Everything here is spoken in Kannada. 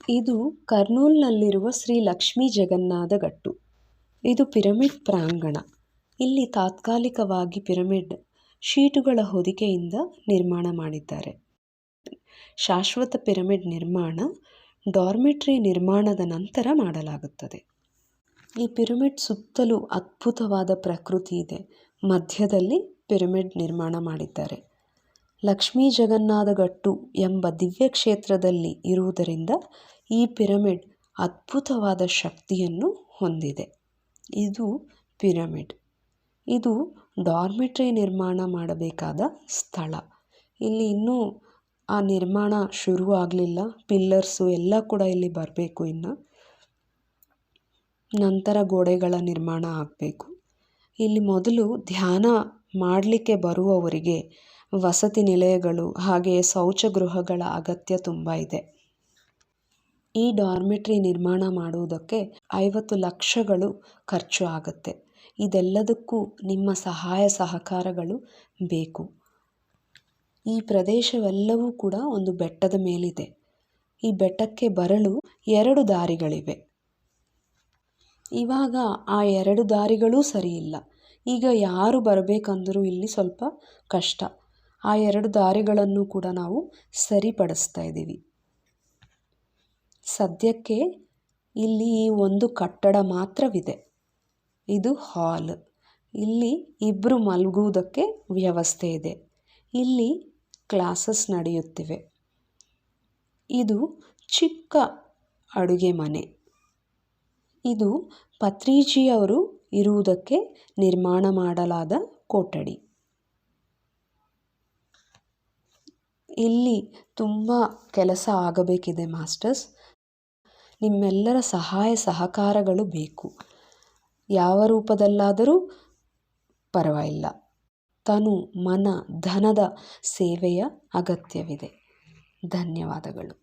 ಇದು ಕರ್ನೂಲ್ನಲ್ಲಿರುವ ಶ್ರೀ ಲಕ್ಷ್ಮೀ ಜಗನ್ನಾಥ ಗಟ್ಟು. ಇದು ಪಿರಮಿಡ್ ಪ್ರಾಂಗಣ. ಇಲ್ಲಿ ತಾತ್ಕಾಲಿಕವಾಗಿ ಪಿರಮಿಡ್ ಶೀಟುಗಳ ಹೊದಿಕೆಯಿಂದ ನಿರ್ಮಾಣ ಮಾಡಿದ್ದಾರೆ. ಶಾಶ್ವತ ಪಿರಮಿಡ್ ನಿರ್ಮಾಣ ಡಾರ್ಮಿಟ್ರಿ ನಿರ್ಮಾಣದ ನಂತರ ಮಾಡಲಾಗುತ್ತದೆ. ಈ ಪಿರಮಿಡ್ ಸುತ್ತಲೂ ಅದ್ಭುತವಾದ ಪ್ರಕೃತಿ ಇದೆ. ಮಧ್ಯದಲ್ಲಿ ಪಿರಮಿಡ್ ನಿರ್ಮಾಣ ಮಾಡಿದ್ದಾರೆ. ಲಕ್ಷ್ಮೀ ಜಗನ್ನಾಥ ಗಟ್ಟು ಎಂಬ ದಿವ್ಯ ಕ್ಷೇತ್ರದಲ್ಲಿ ಇರುವುದರಿಂದ ಈ ಪಿರಮಿಡ್ ಅದ್ಭುತವಾದ ಶಕ್ತಿಯನ್ನು ಹೊಂದಿದೆ. ಇದು ಪಿರಮಿಡ್. ಇದು ಡಾರ್ಮಿಟ್ರಿ ನಿರ್ಮಾಣ ಮಾಡಬೇಕಾದ ಸ್ಥಳ. ಇಲ್ಲಿ ಇನ್ನೂ ಆ ನಿರ್ಮಾಣ ಶುರು ಆಗಲಿಲ್ಲ. ಪಿಲ್ಲರ್ಸು ಎಲ್ಲ ಕೂಡ ಇಲ್ಲಿ ಬರಬೇಕು. ಇನ್ನು ನಂತರ ಗೋಡೆಗಳ ನಿರ್ಮಾಣ ಆಗಬೇಕು. ಇಲ್ಲಿ ಮೊದಲು ಧ್ಯಾನ ಮಾಡಲಿಕ್ಕೆ ಬರುವವರಿಗೆ ವಸತಿ ನಿಲಯಗಳು ಹಾಗೆಯೇ ಶೌಚಗೃಹಗಳ ಅಗತ್ಯ ತುಂಬ ಇದೆ. ಈ ಡಾರ್ಮಿಟ್ರಿ ನಿರ್ಮಾಣ ಮಾಡುವುದಕ್ಕೆ 50 ಲಕ್ಷಗಳು ಖರ್ಚು ಆಗುತ್ತೆ. ಇದೆಲ್ಲದಕ್ಕೂ ನಿಮ್ಮ ಸಹಾಯ ಸಹಕಾರಗಳು ಬೇಕು. ಈ ಪ್ರದೇಶವೆಲ್ಲವೂ ಕೂಡ ಒಂದು ಬೆಟ್ಟದ ಮೇಲಿದೆ. ಈ ಬೆಟ್ಟಕ್ಕೆ ಬರಲು 2 ದಾರಿಗಳಿವೆ. ಇವಾಗ ಆ 2 ದಾರಿಗಳೂ ಸರಿಯಿಲ್ಲ. ಈಗ ಯಾರು ಬರಬೇಕಂದರೂ ಇಲ್ಲಿ ಸ್ವಲ್ಪ ಕಷ್ಟ. ಆ 2 ದಾರಿಗಳನ್ನು ಕೂಡ ನಾವು ಸರಿಪಡಿಸ್ತಾ ಇದ್ದೀವಿ. ಸದ್ಯಕ್ಕೆ ಇಲ್ಲಿ ಈ ಒಂದು ಕಟ್ಟಡ ಮಾತ್ರವಿದೆ. ಇದು ಹಾಲ್. ಇಲ್ಲಿ 2 ಮಲಗುವುದಕ್ಕೆ ವ್ಯವಸ್ಥೆ ಇದೆ. ಇಲ್ಲಿ ಕ್ಲಾಸಸ್ ನಡೆಯುತ್ತಿವೆ. ಇದು ಚಿಕ್ಕ ಅಡುಗೆ ಮನೆ. ಇದು ಪತ್ರಿಜಿ ಅವರು ಇರುವುದಕ್ಕೆ ನಿರ್ಮಾಣ ಮಾಡಲಾದ ಕೊಠಡಿ. ಇಲ್ಲಿ ತುಂಬ ಕೆಲಸ ಆಗಬೇಕಿದೆ ಮಾಸ್ಟರ್ಸ್. ನಿಮ್ಮೆಲ್ಲರ ಸಹಾಯ ಸಹಕಾರಗಳು ಬೇಕು. ಯಾವ ರೂಪದಲ್ಲಾದರೂ ಪರವಾಗಿಲ್ಲ. ತನು ಮನ ಧನದ ಸೇವೆಯ ಅಗತ್ಯವಿದೆ. ಧನ್ಯವಾದಗಳು.